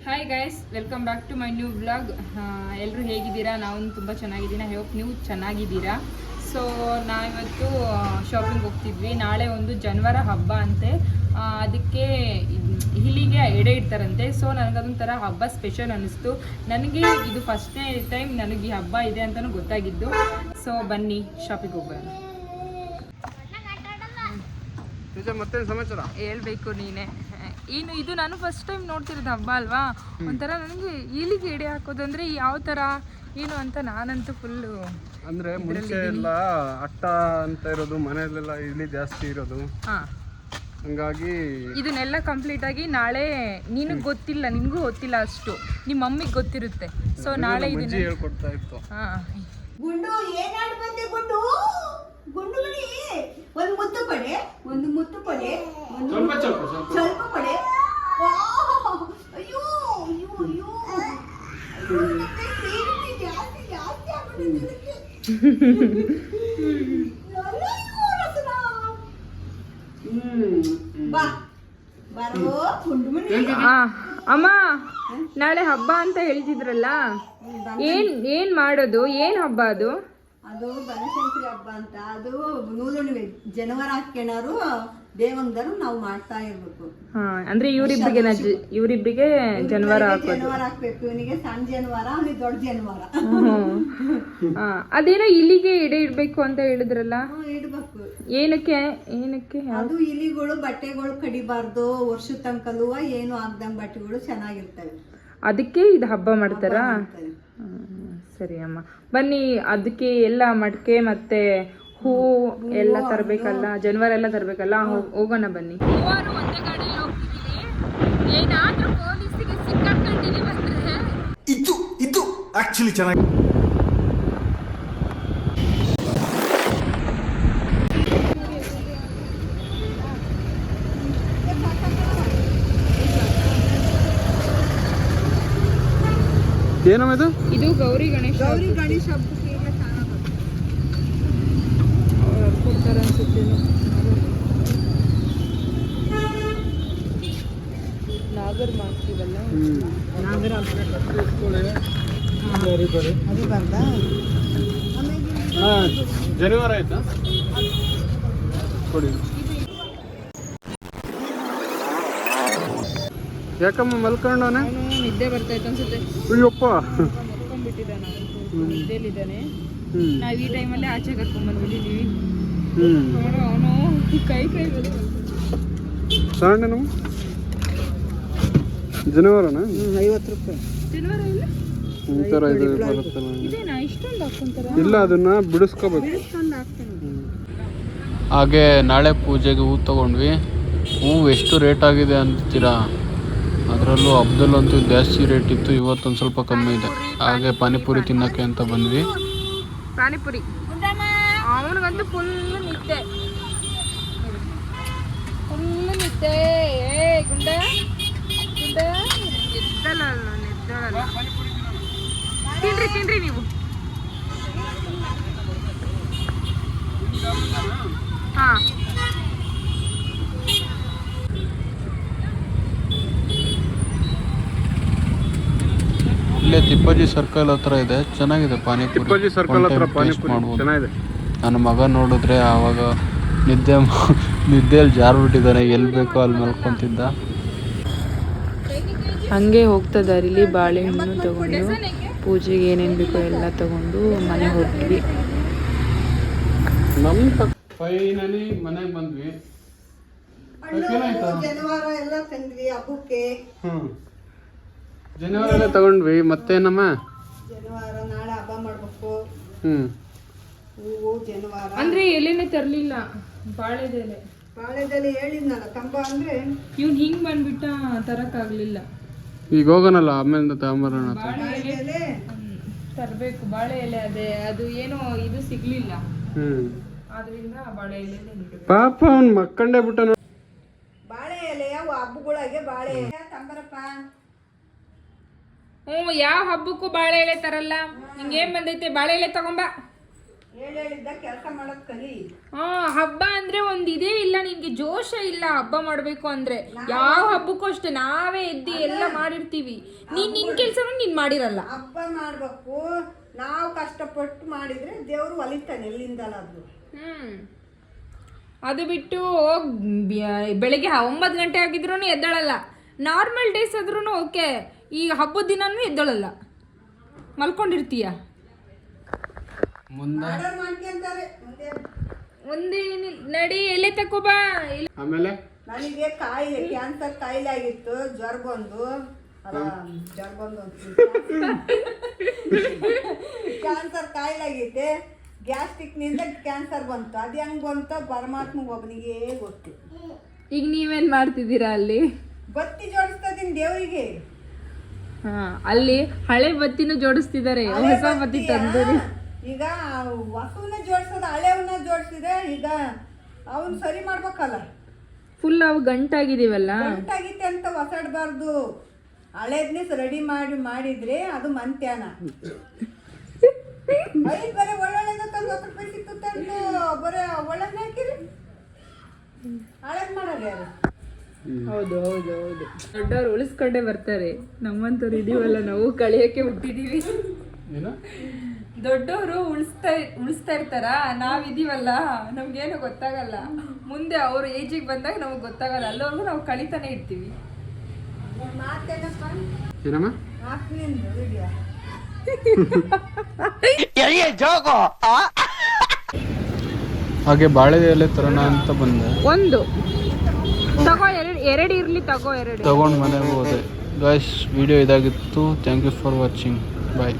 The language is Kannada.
Hi guys, welcome back to my new vlog. ಎಲ್ಲರೂ ಹೇಗಿದ್ದೀರಾ? ನಾವು ತುಂಬ ಚೆನ್ನಾಗಿದ್ದೀನಿ. ಐ ಹೋಪ್ ನೀವು ಚೆನ್ನಾಗಿದ್ದೀರಾ. ಸೊ ನಾವಿವತ್ತು ಶಾಪಿಂಗ್ ಹೋಗ್ತಿದ್ವಿ. ನಾಳೆ ಒಂದು ಜನವರ ಹಬ್ಬ ಅಂತೆ, ಅದಕ್ಕೆ ಇಲ್ಲಿಗೆ ಎಡೆ ಇಡ್ತಾರಂತೆ. ಸೊ ನನಗದೊಂಥರ ಹಬ್ಬ ಸ್ಪೆಷಲ್ ಅನ್ನಿಸ್ತು. ನನಗೆ ಇದು ಫಸ್ಟ್ನೇ ಟೈಮ್ ನನಗೆ ಈ ಹಬ್ಬ ಇದೆ ಅಂತಲೂ ಗೊತ್ತಾಗಿದ್ದು. ಸೊ ಬನ್ನಿ ಶಾಪಿಂಗ್ ಹೋಗೋಣ. ಮತ್ತೆ ಸಮಾಚಾರ ಹೇಳ್ಬೇಕು ನೀನೆ. ಇದು ನಾನು ಫಸ್ಟ್ ಟೈಮ್ ನೋಡ್ತಿರೋದು ಹಬ್ಬ ಅಲ್ವಾ. ಒಂಥರ ನನಗೆ ಇಲ್ಲಿಗೆ ಎಡೆ ಹಾಕೋದು ಅಂದ್ರೆ ಯಾವ ತರ ಏನು ಅಂತ ನಾನಂತೂ ಫುಲ್ಲು ಅಂದ್ರೆ ಮುಂಚೆ ಎಲ್ಲ ಅಟ್ಟ ಅಂತ ಇರೋದು, ಮನೆಯಲ್ಲೆಲ್ಲ ಇಲ್ಲಿ ಜಾಸ್ತಿ ಇರೋದು. ಹಂಗಾಗಿ ಇದನ್ನೆಲ್ಲ ಕಂಪ್ಲೀಟ್ ಆಗಿ ನಾಳೆ ನಿನಗೆ ಗೊತ್ತಿಲ್ಲ, ನಿನಗೂ ಗೊತ್ತಿಲ್ಲ ಅಷ್ಟು, ನಿಮ್ಮ ಮಮ್ಮಿಗೆ ಗೊತ್ತಿರುತ್ತೆ. ಸೊ ನಾಳೆ ಇದನ್ನ ಹೇಳ್ಕೊಡ್ತಾ ಇತ್ತು. ಗುಂಡು ಏನಾಡ್ ಬಂದೆ ಗುಂಡು ಗುಂಡು ಮಣಿ ಒಂದು ಮುತ್ತು ಕೊಡೆ, ಒಂದು ಮುತ್ತು ಕೊಡೆ, ಸ್ವಲ್ಪ ಕೊಡೆ. ಅಯ್ಯೋ ಅಯ್ಯೋ ಅಯ್ಯೋ ಜಾಸ್ತಿ ಜಾಸ್ತಿ ಆಗ್ಬಿಟ್ಟಿದೆ. ಬಾ ಬರೋ ಗುಂಡು ಮಣಿ. ಅಮ್ಮ, ನಾಳೆ ಹಬ್ಬ ಅಂತ ಹೇಳ್ತಿದ್ರಲ್ಲ, ಏನ್ ಮಾಡೋದು? ಏನ್ ಹಬ್ಬ ಅದು? ಅದು ಬನಶಂಕರಿ ಹಬ್ಬ ಅಂತ. ಅದು ನೂಲುಣಿವೆ ಜನವರ ಹಾಕ್ಯಣರು ದೇವಂಗರು ನಾವು ಮಾಡ್ತಾ ಇರ್ಬೇಕು. ಅಂದ್ರೆ ಇವರಿಬ್ಬರಿಗೆ ಜನವರ ಹಾಕ್ಬೇಕು. ಇವನಿಗೆ ಸಣ್ಣ ಜನವರ, ಅವನಿಗೆ ದೊಡ್ಡ ಜನವರ. ಅದೇನೋ ಇಲ್ಲಿಗೆ ಎಡೆ ಇಡ್ಬೇಕು ಅಂತ ಹೇಳಿದ್ರಲ್ಲ, ಇಡ್ಬೇಕು. ಏನಕ್ಕೆ ಏನಕ್ಕೆ? ಅದು ಇಲಿಗಳು ಬಟ್ಟೆಗಳು ಕಡಿಬಾರ್ದು, ವರ್ಷದ ತನಕಲುವ ಏನು ಆಗ್ದಂಗ್ ಬಟ್ಟೆಗಳು ಚೆನ್ನಾಗಿರ್ತವೆ, ಅದಕ್ಕೆ ಇದು ಹಬ್ಬ ಮಾಡ್ತಾರಾ? ಸರಿ ಅಮ್ಮ, ಬನ್ನಿ. ಅದಕ್ಕೆ ಎಲ್ಲ ಮಡಕೆ ಮತ್ತೆ ಹೂ ಎಲ್ಲ ತರಬೇಕಲ್ಲ, ಜನವರ ಎಲ್ಲ ತರಬೇಕಲ್ಲ. ಹೋಗೋಣ ಬನ್ನಿ. ಒಂದೇ ಗಾಡಿಯಲ್ಲಿ ಹೋಗ್ತಿದ್ದೀವಿ. ಏನಾದ್ರೂ ಪೊಲೀಸಿಗೆ ಸಿಕ್ಕಾಕೊಂಡಿದೀವಿ ಅಂದ್ರೆ ಇದು ಆಕ್ಚುಲಿ ಚೆನ್ನಾಗಿ. ಏನಮ್ಮ ಇದು? ಗೌರಿ ಗಣೇಶ ಹಬ್ಬಕ್ಕೆ ಕೊಡ್ತಾರೆ ಅನ್ಸುತ್ತೆ. ನಾಗರ್ ಮಾಡ್ತೀವಲ್ಲ, ಜನವರ ಆಯ್ತಾ ಕೊಡಿ. ಯಾಕಮ್ಮ ಮಲ್ಕೊಂಡವನೆ? ನಿದ್ದೆ ಬರ್ತಾಯ್ತು ಅನ್ಸುತ್ತೆ. ಅಯ್ಯಪ್ಪ, ಮಲ್ಕೊಂಡ್ಬಿಟ್ಟಿದ್ದಾನೆ, ನಿದ್ದೆಲಿದ್ದಾನೆ. ನಾವ್ ಈ ಟೈಮಲ್ಲಿ ಆಚೆ ಕರ್ಕೊಂಡ್ ಬಂದ್ಬಿಟ್ಟಿದೀವಿ. ಅವನು ಕೈ ಸಣ್ಣ ನಮ್ಮ ಜನವರನ 50 ರೂಪಾಯಿ. ಜನವರ ಇಲ್ಲ ಇದೇನಾ ಇಷ್ಟೊಂದು ಹಾಕೊಂತಾರ? ಇಲ್ಲ, ಅದನ್ನ ಬಿಡಿಸ್ಕೋಬೇಕು. ಹಾಗೆ ನಾಳೆ ಪೂಜೆಗೆ ಹೂ ತಗೊಂಡ್ವಿ. ಹೂವು ಎಷ್ಟು ರೇಟ್ ಆಗಿದೆ ಅಂತೀರಾ? ಅದರಲ್ಲೂ ಹಬ್ಬದಲ್ಲಂತೂ ಜಾಸ್ತಿ ರೇಟ್ ಇತ್ತು. ಇವತ್ತೊಂದು ಸ್ವಲ್ಪ ಕಮ್ಮಿ ಇದೆ. ಹಾಗೆ ಪಾನಿಪುರಿ ತಿನ್ನೋಕ್ಕೆ ಅಂತ ಬಂದ್ವಿ. ಪಾನಿಪುರಿ ಅವನಿಗಂತೂ ಫುಲ್ ನಿದ್ದೆ. ಗುಂಡ ಗುಂಡ ಎದ್ದಲ್ಲ, ತಿನ್ರಿ ನೀವು. ಹಾ, ಇಲ್ಲೇ ತಿಪ್ಪಜ್ಜಿ ಸರ್ಕಲ್ ಹತ್ರ ಇದೆ, ಚೆನ್ನಾಗಿದೆ ಪಾನಿಪುರಿ. ತಿಪ್ಪಜ್ಜಿ ಸರ್ಕಲ್ ಹತ್ರ ಪಾನಿಪುರಿ ಚೆನ್ನಾಗಿದೆ. ನನ್ನ ಮಗ ನೋಡಿದ್ರೆ ಆವಾಗ ನಿದ್ದೆಯಲ್ಲಿ ಜಾರ್ಬಿಟ್ಟಿದ್ದಾನೆ, ಎಲ್ಲಿ ಬೇಕೋ ಅಲ್ಲಿ ಮಲ್ಕೊಂತಿದ್ದ. ಹಂಗೆ ಹೋಗ್ತಾ ದಾರಿಲಿ ಬಾಳೆಹಣ್ಣು ತಗೊಂಡು ಪೂಜೆಗೆ ಏನೇನು ಬೇಕೋ ಎಲ್ಲ ತಗೊಂಡು ಮನೆ ಹೊರಟ್ವಿ. ಫೈನಲಿ ಮನೆಗೆ ಬಂದ್ವಿ. ಜನವರ ಎಲ್ಲ ತಂದ್ವಿ ಹಬ್ಬಕ್ಕೆ. ಜನವರ ಎಲ್ಲ ತಗೊಂಡ್ವಿ. ಮತ್ತೇನಮ್ಮ? ಜನವರ ನಾಳೆ ಹಬ್ಬ ಮಾಡ್ಬೇಕು. ಹೂವು ಜನವರ ಅಂದ್ರೆ ಎಲೆನೆ ತರ್ಲಿಲ್ಲ, ಬಾಳೆದೆಲೆ. ಬಾಳೆದೆಲೆ ಹೇಳಿದ್ನಲ್ಲ, ಕಂಬ ಅಂದ್ರೆ ಇವ್ನು ಹಿಂಗ್ ಬಂದ್ಬಿಟ್ಟ, ತರಕ್ಕಾಗ್ಲಿಲ್ಲ. ಈಗ ಹೋಗೋಣಲ್ಲ, ಆಮೇಲೆ ತಗೊಂಬರೋಣ. ಬಾಳೆದೆಲೆ ತರ್ಬೇಕು, ಬಾಳೆ ಎಲೆ. ಅದು ಏನೋ ಇದು ಸಿಗ್ಲಿಲ್ಲ, ಆದ್ರಿಂದ ಬಾಳೆ ಎಲೆ. ಪಾಪ ಅವ್ನು ಮಕ್ಕಂಡೇ ಬಿಟ್ಟ. ಬಾಳೆ ಎಲೆ ಹಬ್ಬಗಳಿಗೆ ಬಾಳೆ ಎಲೆ ತಂಬರಪ್ಪ. ಯಾವ ಹಬ್ಬಕ್ಕೂ ಬಾಳೆ ಎಲೆ ತರಲ್ಲ. ನಿಂಗೇನ್ ಬಂದೈತೆ? ಬಾಳೆ ಎಲೆ ತಗೊಂಬ. ಹೇಳಿದ್ದ ಕೆಲಸ ಮಾಡೋದ್ ಕಲಿ. ಹಬ್ಬ ಅಂದ್ರೆ ಒಂದ್ ಇದೇ ಇಲ್ಲ, ನಿನ್ಗೆ ಜೋಶ ಇಲ್ಲ ಹಬ್ಬ ಮಾಡ್ಬೇಕು ಅಂದ್ರೆ. ಯಾವ ಹಬ್ಬಕ್ಕೂ ಅಷ್ಟೇ ನಾವೇ ಎದ್ದು ಎಲ್ಲ ಮಾಡಿರ್ತೀವಿ. ನಿನ್ ಕೆಲ್ಸನೂ ನೀನ್ ಮಾಡಿರಲ್ಲ. ಹಬ್ಬ ಮಾಡ್ಬೇಕು, ನಾವು ಕಷ್ಟಪಟ್ಟು ಮಾಡಿದ್ರೆ ದೇವ್ರು ಒಲಿತಾನೆ ಎಲ್ಲಿಂದಲಾದ್ರು. ಅದು ಬಿಟ್ಟು ಬೆಳಿಗ್ಗೆ 9 ಗಂಟೆ ಆಗಿದ್ರು ಎದ್ದಳಲ್ಲ. ನಾರ್ಮಲ್ ಡೇಸ್ ಆದ್ರೂ ಓಕೆ, ಈ ಹಬ್ಬದ ದಿನನೂ ಎದ್ದಳಲ್ಲ, ಮಲ್ಕೊಂಡಿರ್ತೀಯ. ಮಾಡ್ಕೊಂತಾರೆ ಒಂದೇ ನಡಿ ಎಲೆ ತಕೋಬಾ. ಆಮೇಲೆ ನನಗೆ ಕಾಯಿಲೆ, ಕ್ಯಾನ್ಸರ್ ಕಾಯಿಲೆ ಆಗಿತ್ತು, ಜ್ವರ ಬಂದು ಕ್ಯಾನ್ಸರ್ ಕಾಯಿಲೆ ಆಗೈತೆ. ಗ್ಯಾಸ್ಟ್ರಿಕ್ ನಿಂದ ಕ್ಯಾನ್ಸರ್ ಬಂತು. ಅದು ಹೆಂಗ್ ಬಂತು ಪರಮಾತ್ಮ ಒಬ್ಬನಿಗೆ ಗೊತ್ತು. ಈಗ ನೀವೇನ್ ಮಾಡ್ತಿದ್ದೀರಾ ಅಲ್ಲಿ? ಬತ್ತಿ ಜೋಡಿಸ್ತಾ ಇದೀನಿ ದೇವರಿಗೆ. ಅಲ್ಲಿ ಹಳೆ ಬತ್ತಿನೂ ಜೋಡಿಸ್ತಿದ್ದಾರೆ, ಹೊಸ ಬತ್ತಿ ತಂದಿರಿ. ಈಗ ಹೊಸವನ್ನ ಜೋಡಿಸೋದು, ಹಳೆವನ್ನ ಜೋಡಿಸಿದ್ರೆ ಈಗ ಅವನ್ ಸರಿ ಮಾಡ್ಬೇಕಲ್ಲ. ಫುಲ್ ಅವು ಗಂಟಾಗಿದೀವಲ್ಲ, ಗಂಟಾಗಿತ್ತೆ ಅಂತ ಹೊಸಾಡ್ಬಾರ್ದು. ಹಳೇದ್ನೇ ರೆಡಿ ಮಾಡಿದ್ರೆ ಅದು ಮಂತ್ಯಾನ. ಐದು ಬರೀ ಒಳ್ಳೊಳ್ಳೆದ ತಂದು 10 ರೂಪಾಯಿ ಸಿಕ್ತು ತಂದು ಬರೀ ಒಳ್ಳೇದ್ ಹಾಕಿರಿ, ಹಳೇದ್ ಮಾಡಲ್ಲ ಯಾರು. ಹೌದು ಹೌದು ಹೌದು, ದೊಡ್ಡವ್ರು ಉಳಿಸ್ಕೊಂಡೇ ಬರ್ತಾರೆ. ನಮ್ಮಂತವ್ರು ಇದೀವಲ್ಲ, ನಾವು ಕಳಿಯಕ್ಕೆ ಹುಟ್ಟಿದೀವಿ. ದೊಡ್ಡವರು ಉಳಿಸ್ತಾ ಇರ್ತಾರ, ನಾವಿದೀವಲ್ಲ ನಮ್ಗೇನು ಗೊತ್ತಾಗಲ್ಲ. ಮುಂದೆ ಅವ್ರ ಏಜಿಗೆ ಬಂದಾಗ ನಮಗ್ ಗೊತ್ತಾಗಲ್ಲ, ಅಲ್ಲವರೆಗೂ ನಾವು ಕಳಿತಾನೆ ಇರ್ತೀವಿ. ಏನಮ್ಮ ಹಾಗೆ ಬಾಳೆ ಎಲೆ ತರೋಣ ಅಂತ ಬಂದೆ. ಒಂದು ತಗೋ, ಎರಡು ಇರ್ಲಿ, ತಗೋ ಎರಡು ತಗೊಂಡು ಮನೆಗೆ ಹೋದೆ. ಗಾಯ್ಸ್, ವಿಡಿಯೋ ಇದಾಗಿತ್ತು. Thank you for watching. Bye.